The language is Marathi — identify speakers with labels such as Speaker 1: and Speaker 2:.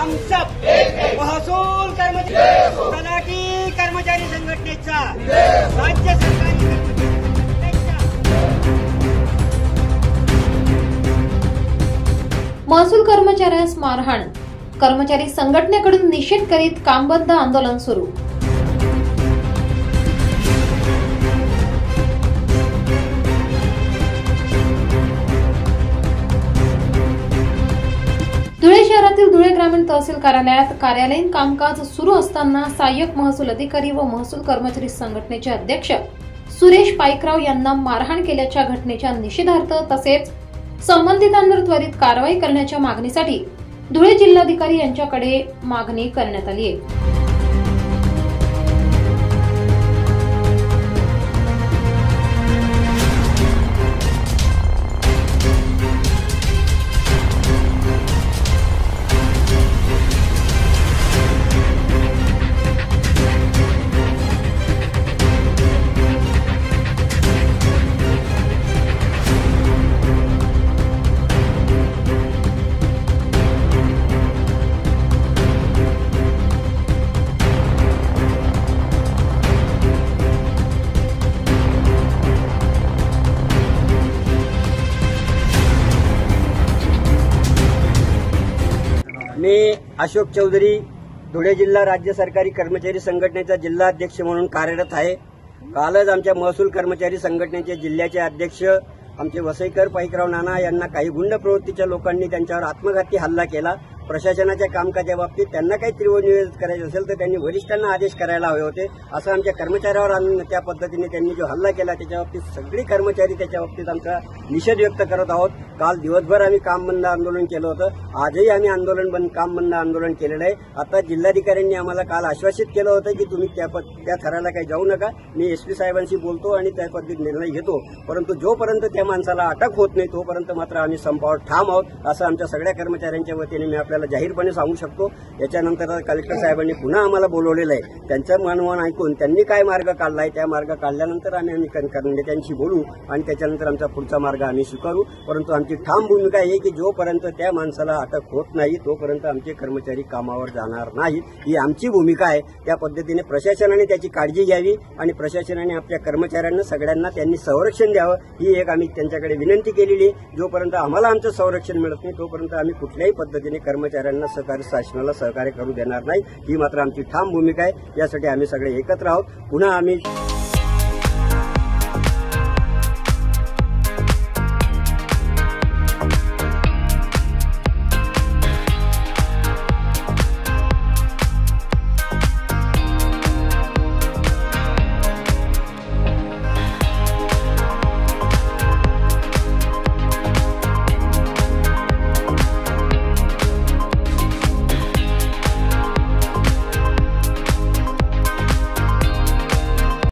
Speaker 1: हम सब महसूल तलाठी कर्मचारी संघटनेचा राज्य सरकारी
Speaker 2: महसूल कर्मचाऱ्यास मारहाण, कर्मचारी संघटनेकडून निषेध करीत कामबंद आंदोलन सुरू। धुळे शहरातील धुळे ग्रामीण तहसील कार्यालयात कार्यालयीन कामकाज सुरू असताना सहाय्यक महसूल अधिकारी व महसूल कर्मचारी संघटनेचे अध्यक्ष सुरेश पाईकराव यांना मारहाण केल्याच्या घटनेच्या निषेधार्थ तसेच संबंधितांवर त्वरित कारवाई करण्याच्या मागणीसाठी धुळे जिल्हाधिकारी यांच्याकडे मागणी करण्यात आली आहे।
Speaker 1: मी अशोक चौधरी धुळे जिल्हा राज्य सरकारी कर्मचारी संघटनेचा जिल्हा अध्यक्ष म्हणून कार्यरत आहे। कालच आमच्या महसूल कर्मचारी संघटनेचे जिल्ह्याचे अध्यक्ष आमचे वसईकर पाईकराव नाना यांना काही गुंड प्रवृत्तीच्या लोकांनी त्यांच्यावर आत्मघाती हल्ला केला। प्रशासनाच्या कामकाजा बाबतीत त्यांना काही तीव्र नियोजन करायचं असेल तर त्यांनी वरिष्ठांना आदेश करायला हवे होते, असं आमच्या कर्मचाऱ्यावर आणून त्या पद्धतीने त्यांनी जो हल्ला केला त्याच्या बाबतीत सगळी कर्मचारी त्याच्या बाबतीत आमचा निषेध व्यक्त करत आहोत। काल दिवसभर आम्ही काम बंद आंदोलन केलं होतं, आजही आम्ही काम बंद आंदोलन केलेलं आहे। आता जिल्हाधिकाऱ्यांनी आम्हाला काल आश्वासित केलं होतं की तुम्ही त्या थराला काही जाऊ नका, मी एसपी साहेबांशी बोलतो आणि त्या पद्धतीत निर्णय घेतो, परंतु जोपर्यंत त्या माणसाला अटक होत नाही तोपर्यंत मात्र आम्ही संपावर ठाम आहोत, असं आमच्या सगळ्या कर्मचाऱ्यांच्या वतीने मी आपल्याला जाहीरपणे सांगू शकतो। याच्यानंतर कलेक्टर साहेबांनी पुन्हा आम्हाला बोलवलेलं आहे, त्यांचं मनोमन ऐकून त्यांनी काय मार्ग काढलाय त्या मार्ग काढल्यानंतर आम्ही नेत्यांशी बोलू आणि त्याच्यानंतर आमचा पुढचा मार्ग आम्ही स्वीकारू। परंतु आमची ठाम भूमिका आहे की जोपर्यंत त्या माणसाला अटक होत नाही तोपर्यंत आमचे कर्मचारी कामावर जाणार नाहीत, ही आमची भूमिका आहे। त्या पद्धतीने प्रशासनाने त्याची काळजी घ्यावी आणि प्रशासनाने आपल्या कर्मचाऱ्यांना सगळ्यांना त्यांनी संरक्षण द्यावं, ही एक आम्ही त्यांच्याकडे विनंती केलेली आहे। जोपर्यंत आम्हाला आमचं संरक्षण मिळत नाही तोपर्यंत आम्ही कुठल्याही पद्धतीने कर्मचाऱ्यांना शासनाला सहकार्य करू देणार नाही, ही मात्र आमची ठाम भूमिका आहे। यासाठी आम्ही सगळे एकत्र आहोत। पुन्हा आम्ही